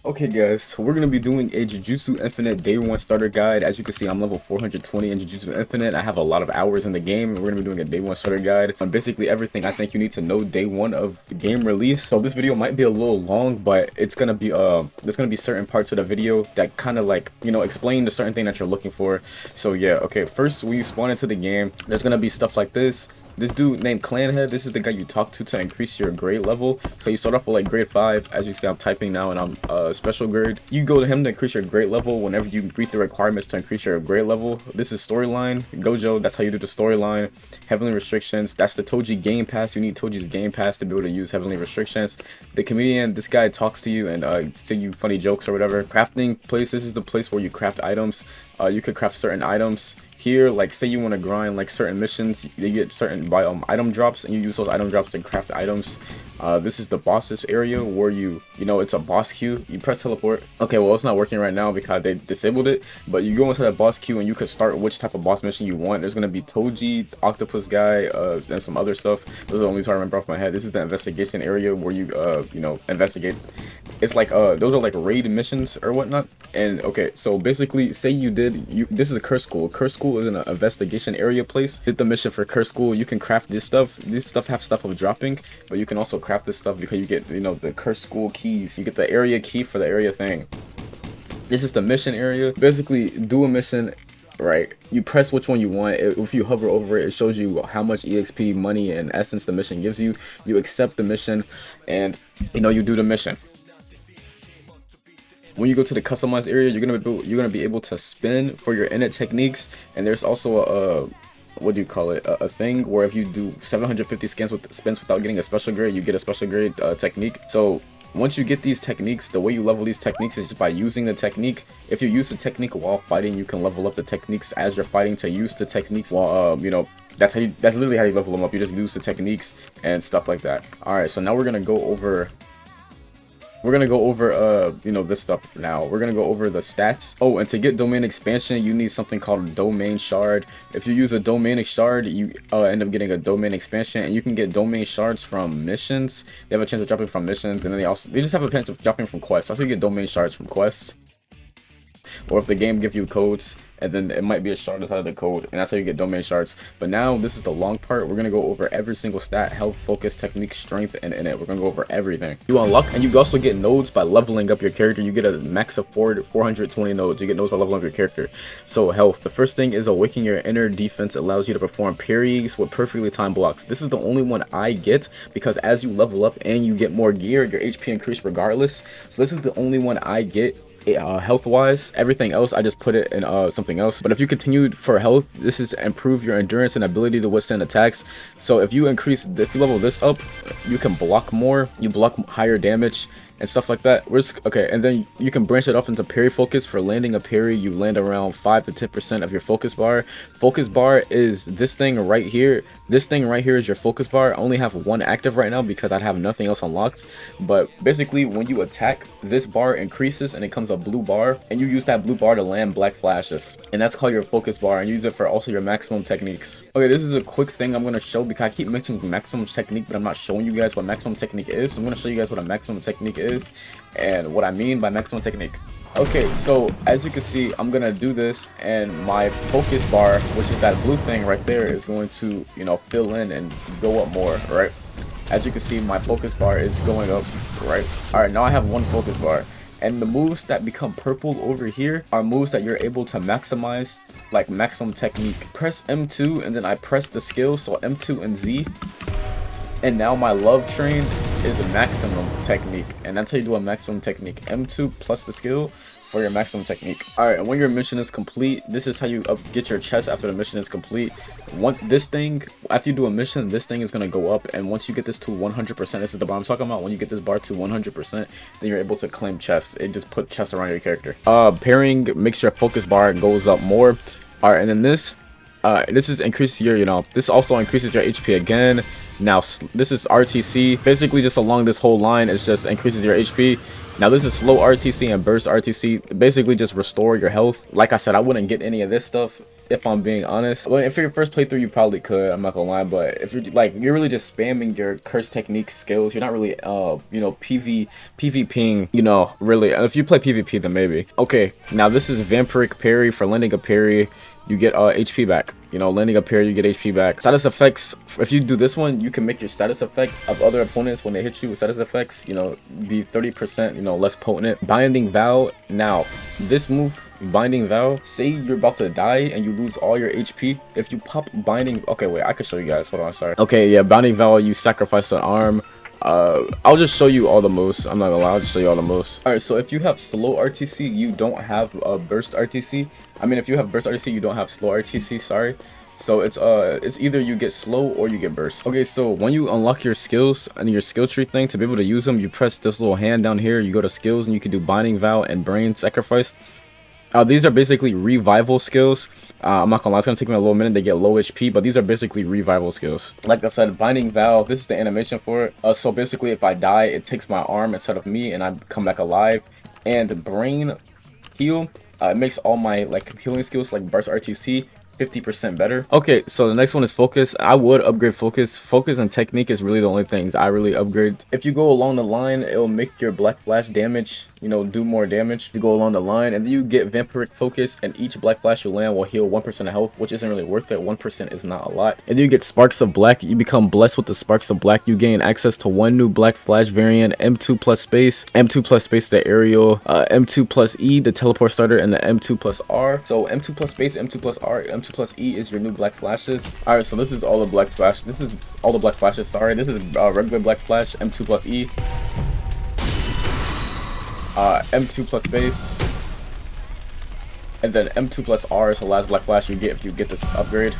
Okay guys, so we're going to be doing a Jujutsu Infinite Day 1 starter guide. As you can see, I'm level 420 in Jujutsu Infinite. I have a lot of hours in the game, and we're going to be doing a Day 1 starter guide on basically everything I think you need to know Day 1 of the game release. So this video might be a little long, but it's going to be, there's going to be certain parts of the video that kind of like, explain the certain thing that you're looking for. So yeah, okay, first when you spawn into the game, there's going to be stuff like this. This dude named Clanhead, this is the guy you talk to increase your grade level. So you start off with like grade 5. As you can see, I'm typing now and I'm special grade. You go to him to increase your grade level whenever you meet the requirements to increase your grade level. This is storyline. Gojo, that's how you do the storyline. Heavenly restrictions, that's the Toji game pass. You need Toji's game pass to be able to use heavenly restrictions. The comedian, this guy talks to you and say you funny jokes or whatever. Crafting place, this is the place where you craft items. You could craft certain items. Here, like say you want to grind like certain missions, you get certain item drops and you use those item drops to craft items. This is the bosses area where it's a boss queue. You press teleport. Okay, well it's not working right now because they disabled it, but you go into that boss queue and you could start which type of boss mission you want. There's gonna be Toji, octopus guy, and some other stuff. Those are the only two I remember off my head. This is the investigation area where you investigate. It's like those are like raid missions or whatnot. And okay, so basically say this is a curse school. Curse school is an investigation area place. Did the mission for curse school. You can craft this stuff. This stuff have stuff of dropping, but you can also craft this stuff because you get the curse school keys. You get the area key for the area thing. This is the mission area. Basically do a mission, right? You press which one you want. If you hover over it, it shows you how much exp, money, and essence the mission gives you. You accept the mission and you do the mission. When you go to the customized area, you're gonna be able to spin for your init techniques, and there's also a what do you call it, a thing where if you do 750 spins without getting a special grade, you get a special grade technique. So once you get these techniques, the way you level these techniques is just by using the technique. If you use the technique while fighting, you can level up the techniques as you're fighting to use the techniques while that's literally how you level them up. You just use the techniques and stuff like that. All right, so now we're gonna go over this stuff now. We're gonna go over the stats. Oh, and to get domain expansion, you need something called a domain shard. If you use a domain shard, you end up getting a domain expansion, and you can get domain shards from missions. They have a chance of dropping from missions, and then they just have a chance of dropping from quests. Also, you get domain shards from quests, or if the game gives you codes, and then it might be a shard inside of the code, and that's how you get domain shards. But now this is the long part. We're gonna go over every single stat: health, focus, technique, strength, and in it we're gonna go over everything. You unlock, and you also get nodes by leveling up your character. You get a max of 420 nodes. You get nodes by leveling up your character. So health, the first thing is awaken your inner defense. Allows you to perform parries with perfectly timed blocks. This is the only one I get because as you level up and you get more gear, your HP increase regardless. So this is the only one I get. Health wise, everything else I just put it in something else. But if you continued for health, this is improve your endurance and ability to withstand attacks. So if you level this up, you can block more, you block higher damage and stuff like that. Okay, and then you can branch it off into parry focus. For landing a parry, you land around 5 to 10% of your focus bar. Focus bar is this thing right here. This thing right here is your focus bar. I only have one active right now because I have nothing else unlocked. But basically, when you attack, this bar increases and it becomes a blue bar, and you use that blue bar to land black flashes, and that's called your focus bar, and use it for also your maximum techniques. Okay, this is a quick thing I'm going to show because I keep mentioning maximum technique, but I'm not showing you guys what maximum technique is. So I'm going to show you guys what a maximum technique is and what I mean by maximum technique. Okay, so as you can see, I'm gonna do this, and my focus bar, which is that blue thing right there, is going to fill in and go up more, right? As you can see, my focus bar is going up, right? All right, now I have one focus bar, and the moves that become purple over here are moves that you're able to maximize, like maximum technique. Press M2 and then I press the skill, so M2 and Z, and now my love train is a maximum technique, and that's how you do a maximum technique. M2 plus the skill for your maximum technique. All right, and when your mission is complete, this is how you get your chest after the mission is complete. After you do a mission, this thing is gonna go up, and once you get this to 100%, this is the bar I'm talking about. When you get this bar to 100%, then you're able to claim chests. It just put chests around your character. Pairing makes your focus bar goes up more. All right, and then this is increases your this also increases your HP again. Now this is RTC. Basically just along this whole line, it just increases your HP. Now this is slow RTC and burst RTC. Basically just restore your health. Like I said, I wouldn't get any of this stuff if I'm being honest. Well, if you're your first playthrough, you probably could, I'm not gonna lie, but if you're like, you're really just spamming your curse technique skills, you're not really, you know, PvPing, you know, really. If you play PvP, then maybe. Okay, now this is vampiric parry. For landing a parry, you get HP back. You know, landing a parry, you get HP back. Status effects, if you do this one, you can make your status effects of other opponents when they hit you with status effects, you know, be 30%, you know, less potent. Binding Vow. Now, this move, Binding Vow, say you're about to die and you lose all your HP. If you pop Binding, okay, wait, I can show you guys. Hold on, sorry. Okay, yeah, Binding Vow, you sacrifice an arm. I'll just show you all the moves. I'm not gonna lie, I'll just show you all the moves. Alright, so if you have slow RTC, you don't have burst RTC. I mean, if you have burst RTC, you don't have slow RTC, sorry. So it's either you get slow or you get burst. Okay, so when you unlock your skills and your skill tree thing, to be able to use them, you press this little hand down here, you go to skills, and you can do Binding Vow and Brain Sacrifice. These are basically revival skills. I'm not gonna lie, it's gonna take me a little minute to get low HP, but these are basically revival skills. Like I said, Binding Vow, this is the animation for it. So basically, if I die, it takes my arm instead of me, and I come back alive. And Brain Heal, it makes all my like healing skills, like burst RTC, 50% better. Okay, so the next one is focus. I would upgrade focus. Focus and technique is really the only things I really upgrade. If you go along the line, it'll make your black flash damage, you know, do more damage. You go along the line, and then you get vampiric focus, and each black flash you land will heal 1% of health, which isn't really worth it. 1% is not a lot. And then you get sparks of black. You become blessed with the sparks of black. You gain access to one new black flash variant, M2 plus space, M2 plus space the aerial, M2 plus E the teleport starter, and the M2 plus R. So M2 plus space, M2 plus R, M2 plus E is your new black flashes. All right, so this is all the black flash. This is all the black flashes. Sorry, this is regular black flash, M2 plus E, M2 plus space, and then M2 plus R is the last black flash you get if you get this upgrade.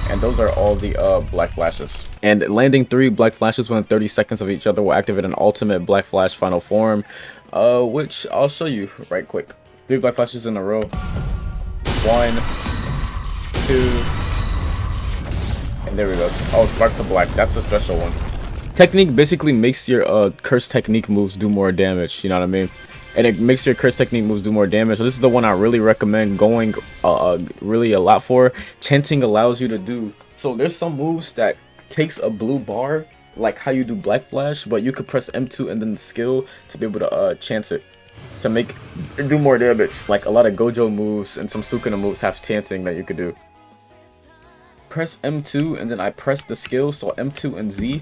And those are all the black flashes. And landing 3 black flashes within 30 seconds of each other will activate an ultimate black flash final form, which I'll show you right quick. 3 black flashes in a row. 1, 2, and there we go. Oh, sparks of black. That's a special one. Technique basically makes your curse technique moves do more damage. You know what I mean? And it makes your curse technique moves do more damage. So this is the one I really recommend going really a lot for. Chanting allows you to do. So there's some moves that takes a blue bar, like how you do black flash, but you could press M2 and then the skill to be able to chant it to make it do more damage. Like a lot of gojo moves and some sukuna moves have chanting that you could do. Press M2 and then I press the skill, so M2 and Z,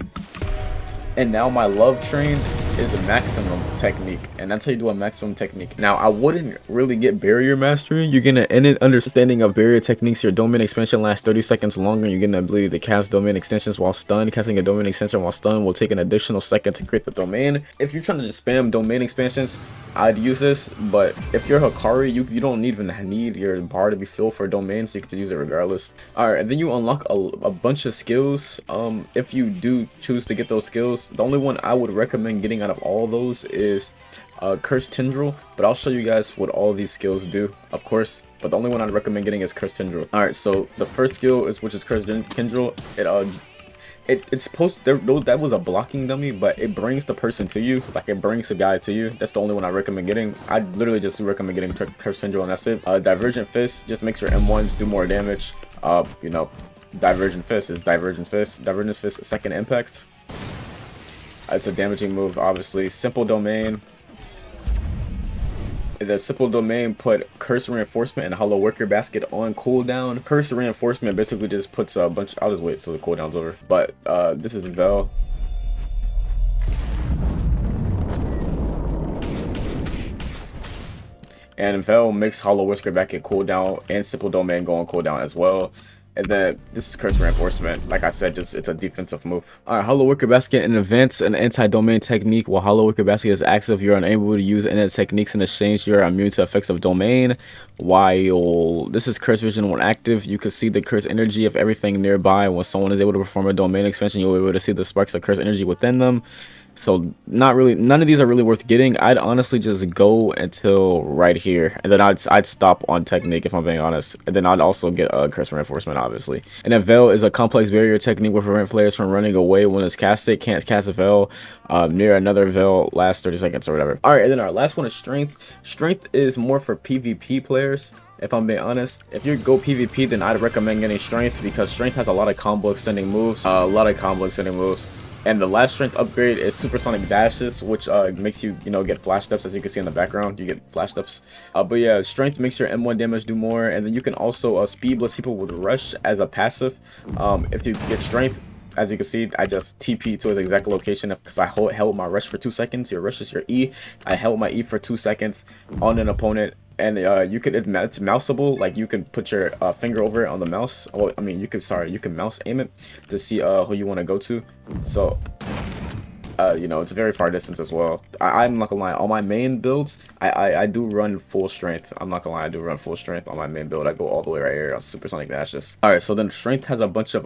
and now my love train is a maximum technique, and that's how you do a maximum technique. Now I wouldn't really get barrier mastery. You're gonna end it understanding of barrier techniques. Your domain expansion lasts 30 seconds longer. You're getting the ability to cast domain extensions while stunned. Casting a domain extension while stunned will take an additional second to create the domain. If you're trying to just spam domain expansions, I'd use this, but if you're Hikari, you don't even need your bar to be filled for domain, so you can just use it regardless. Alright, and then you unlock a bunch of skills. If you do choose to get those skills, the only one I would recommend getting out of all those is Curse Tendril, but I'll show you guys what all these skills do, of course, but the only one I'd recommend getting is Curse Tendril. Alright, so the first skill is, which is Curse Tendril. It's supposed to, that was a blocking dummy, but it brings the person to you, like it brings a guy to you. That's the only one I recommend getting. I literally just recommend getting Curse Tendril, and that's it. Divergent Fist just makes your M1s do more damage. You know, Divergent Fist is Divergent Fist. Divergent Fist second impact. It's a damaging move, obviously. Simple Domain. The Simple Domain put Curse Reinforcement and Hollow Worker Basket on cooldown. Curse Reinforcement basically just puts a bunch. I'll just wait till the cooldown's over. But this is Vel. And Vel makes Hollow Whisker Basket cooldown and Simple Domain go on cooldown as well. And then this is Curse Reinforcement. Like I said, just it's a defensive move. Alright, Hollow Worker Basket in advance, an anti-domain technique. While Hollow Worker Basket is active, you're unable to use any techniques in exchange. You're immune to effects of domain. While this is Curse Vision when active, you can see the curse energy of everything nearby. When someone is able to perform a domain expansion, you'll be able to see the sparks of curse energy within them. So not really, none of these are really worth getting. I'd honestly just go until right here, and then I'd stop on technique if I'm being honest. And then I'd also get a curse reinforcement, obviously. And a veil is a complex barrier technique will prevent players from running away when it's casted. Can't cast a veil near another veil last 30 seconds or whatever. All right, and then our last one is strength. Strength is more for PvP players. if I'm being honest. If you go PvP, then I'd recommend getting strength, because strength has a lot of combo extending moves. And the last strength upgrade is supersonic dashes, which makes you, get flash steps. As you can see in the background, you get flash steps. But yeah, strength makes your M1 damage do more, and then you can also speed blitz people with rush as a passive. If you get strength, as you can see, I just TP to his exact location because I held my rush for 2 seconds. Your rush is your E. I held my E for 2 seconds on an opponent. And it's mouseable. Like, you can put your finger over it on the mouse. Well, I mean, you can mouse aim it to see who you want to go to. So it's a very far distance as well. I'm not gonna lie, on my main builds, I do run full strength. I'm not gonna lie, I do run full strength on my main build. I go all the way right here on supersonic dashes. All right, so then strength has a bunch of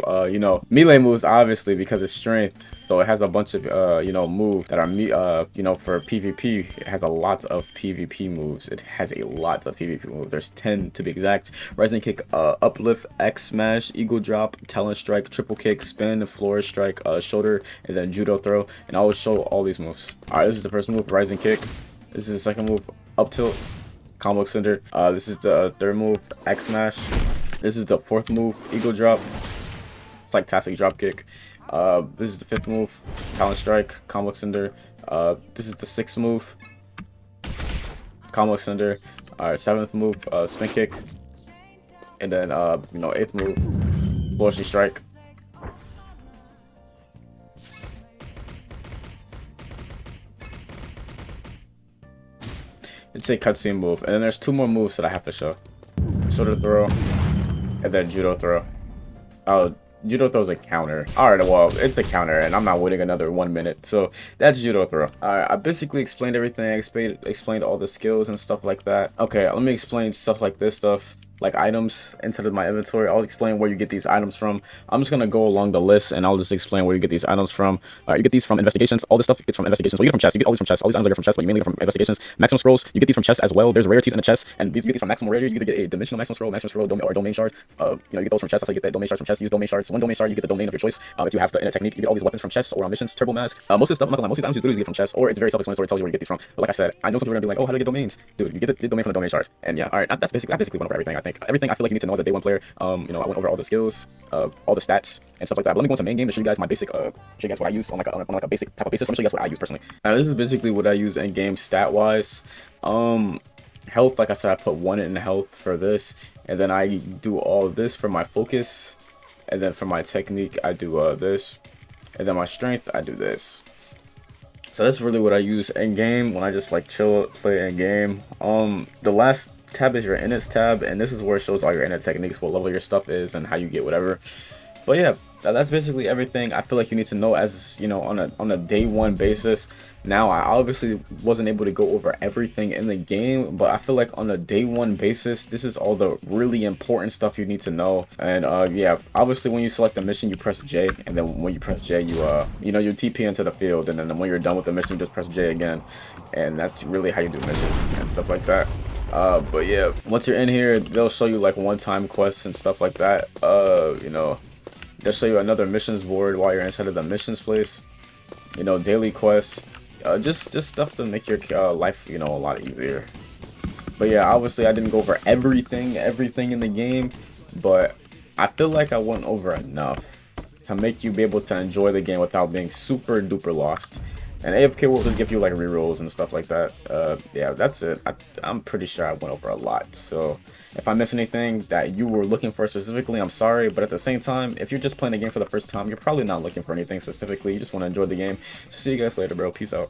melee moves, obviously, because it's strength. So it has a bunch of moves that are for PvP. It has a lot of PvP moves. It has a lot of PvP moves. There's 10 to be exact. Rising kick, uplift, X smash, eagle drop, talent strike, triple kick, spin, floor strike, shoulder, and then judo throw. And I will show all these moves. All right, this is the first move, rising kick. This is the second move, up tilt, combo extender. This is the third move, X smash. This is the fourth move, eagle drop. It's like classic drop kick. This is the fifth move, talent strike, combo extender. This is the sixth move, combo extender. All right, seventh move, spin kick. And then eighth move, flourish strike. It's a cutscene move, and then there's 2 more moves that I have to show. Shoulder throw, and then judo throw. Oh, judo throw is a counter. Alright, well, it's a counter, and I'm not waiting another 1 minute, so that's judo throw. Alright, I basically explained everything. I explained all the skills and stuff like that. Okay, let me explain stuff like this stuff. Like items inside of my inventory. I'll explain where you get these items from. I'm just gonna go along the list and I'll just explain where you get these items from. You get these from investigations. All this stuff gets from investigations. Well, you get from chests. You get all these from chests. All these items are from chests, but you mainly get from investigations. Maximum scrolls, you get these from chests as well. There's rarities in the chests, and these you get these from maximum rarity. You get a dimensional maximum scroll, or domain shard. You get those from chests. That's how you get that domain shards from chests. Use domain shards. One domain shard, you get the domain of your choice. If you have the inner technique, you get all these weapons from chests or on missions. Turbo mask. Most of the stuff, I'm not gonna lie, most of the items you literally get from chests, or it's very self-explanatory. It tells you where you get these from. But like I said, I know some people are gonna be like, oh, how do I get domains? Dude, you get the domain from the domain shards. And yeah, all right, I basically went over everything. I think everything I feel like you need to know as a day 1 player. I went over all the skills, all the stats and stuff like that. But let me go into main game to show you guys my basic, show you guys what I use on like a basic type of basis. Let me show you guys what I use personally. This is basically what I use in game stat wise. Health, like I said, I put 1 in health for this, and then I do all this for my focus, and then for my technique I do this, and then my strength I do this. So that's really what I use in game when I just like chill, play in game. The last tab is your inits tab, and this is where it shows all your init techniques, what level your stuff is, and how you get whatever. But yeah, that's basically everything I feel like you need to know as on a day 1 basis. Now, I obviously wasn't able to go over everything in the game, but I feel like on a day 1 basis, this is all the really important stuff you need to know. And yeah, obviously when you select the mission, you press J, and then when you press J, you you TP into the field, and then when you're done with the mission, you just press J again, and that's really how you do missions and stuff like that. But yeah, once you're in here, they'll show you like one-time quests and stuff like that. They'll show you another missions board while you're inside of the missions place. Daily quests. Just stuff to make your life a lot easier. But yeah, obviously I didn't go over everything in the game, but I feel like I went over enough to make you be able to enjoy the game without being super duper lost. And AFK will just give you like rerolls and stuff like that. Yeah, that's it. I'm pretty sure I went over a lot. So if I miss anything that you were looking for specifically, I'm sorry. But at the same time, if you're just playing the game for the first time, you're probably not looking for anything specifically. You just want to enjoy the game. So see you guys later, bro. Peace out.